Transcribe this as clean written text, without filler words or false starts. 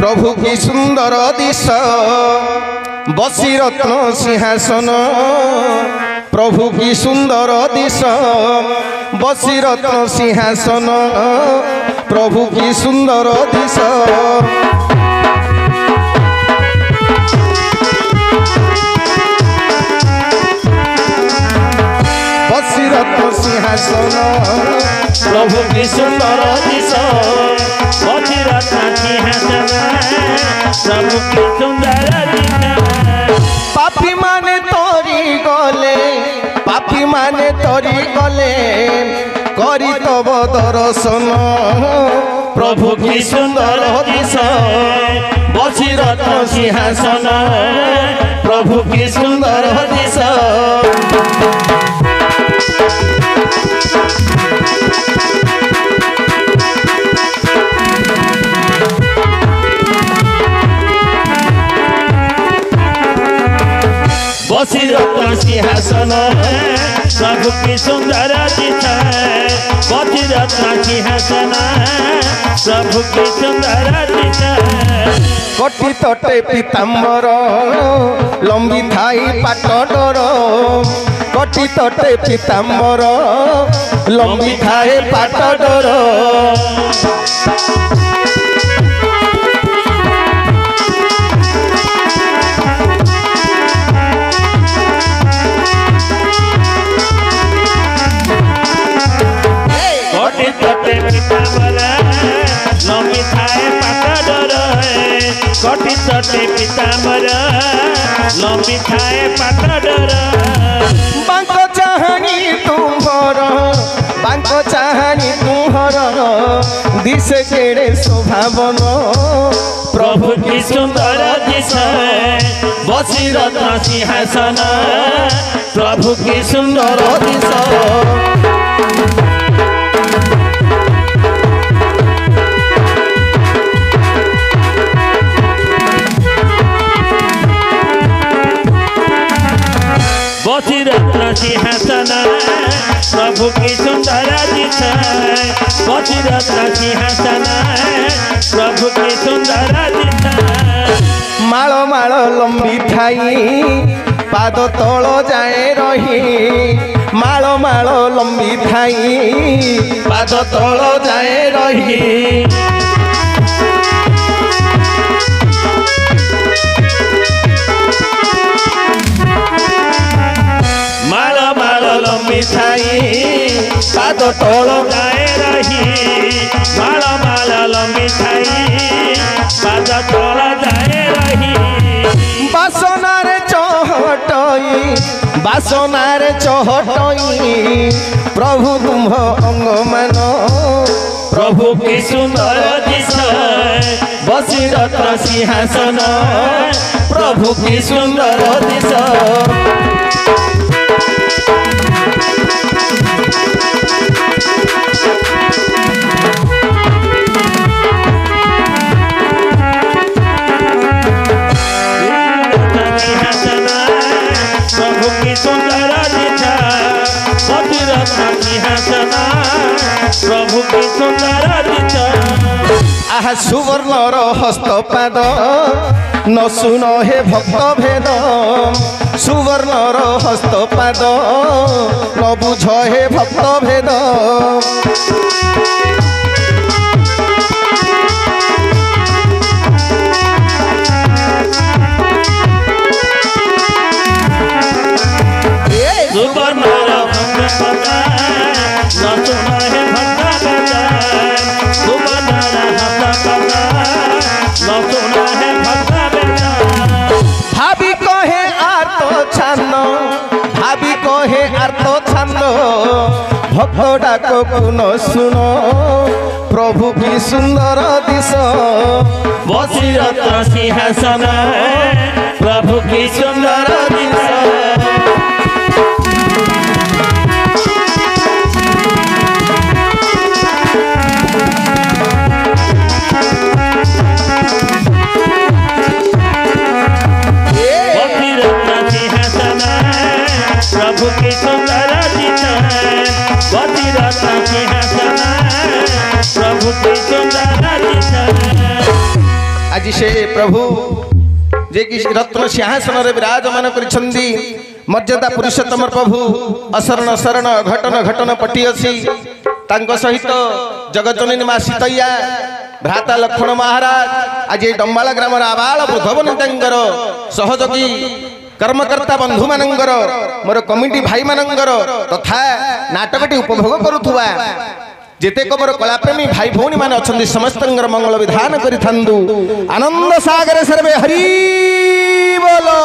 प्रभु की सुंदर दिश बसी रत्न सिंहासन प्रभु की सुंदर दिश बसी रत्न सिंहासन प्रभु की सुंदर दिश बसी रत्न सिंहासन प्रभु की सुंदर दिश बसी रत्न सिंहासन प्रभु की सुंदर दिश पापी माने तोरी गले पापी माने तोरी गले करी तब दर्शन प्रभु की सुंदर दिश बसी रत्न सिंहासन प्रभु की सुंदर दिश बसी रत्न सिंहासन प्रभु की सुंदर दिश बसी रत्न सिंहासन प्रभु की सुंदर दिश कटी तटे पीताम्बर लंबी थाई पाट डर कटी तटे पीताम्बर लंबी थाई पाट डर लंबी थाए पाट डर कटी तटे पीताम्बर लंबी थाए पाट डर बांक चाहानी तुम्हार बांक चाहानी तुम्हार दिशे केड़े शोभावन प्रभु की सुंदर दिश बसी रत्न सिंहासन प्रभु की सुंदर दिश बसी रत्न सिंहासन प्रभु की सुंदर दिश बसी रत्न सिंहासन प्रभु की सुंदर दिश माल माल लंबी थाई पाद तल जाए रही माल माल लंबी थाई पाद तल जाए रही माल माल लंबी थाई पाद तल जाए रही माल माल लंबी थाई पाद तल जाए रही बासनार चहटई बासनार चहटई प्रभु तुम अंग मान प्रभु की सुंदर दिश बसी रत्न सिंहासन प्रभु की सुंदर दिश प्रभु की सुंदर दिश बसी रत्न सिंहासन प्रभु की सुंदर दिश आहा सुवर्णर हस्तपाद न सुन हे भक्त भेद सुवर्णर हस्तपाद न बुझ हे भक्त भेद भाभी कहे आर्त छान भाभी कहे आर्त छान भक्त डाक न सुन प्रभु की सुंदर दिश बसी रत्न सिंहासन प्रभु की सुंदर दिश प्रभु की सुंदर दिश बसी रत्न सिंहासन प्रभु की सुंदर दिश आज से प्रभु जे कि रत्न सिंहासन विराजमान करिछंदी मर्यादा पुरुषोत्तम प्रभु असरण शरण घटन घटन पटी अछि तांको सहित जगतजननी मां सीतैया भ्राता लक्ष्मण महाराज आज ये डंबाला ग्राम आबाल वृद्धवनितांकर सहयोगी कर्मकर्ता बंधु मानंकर मोर कमिटी भाई मानंकर तथा नाटकटी उपभोग करुथुवा जेतेक मोर कलाप्रेमी भाई भौणी माने अछंदी समस्तंकर मंगल विधान करिथांदु आनंद सागर सर्वे हरि बोलो।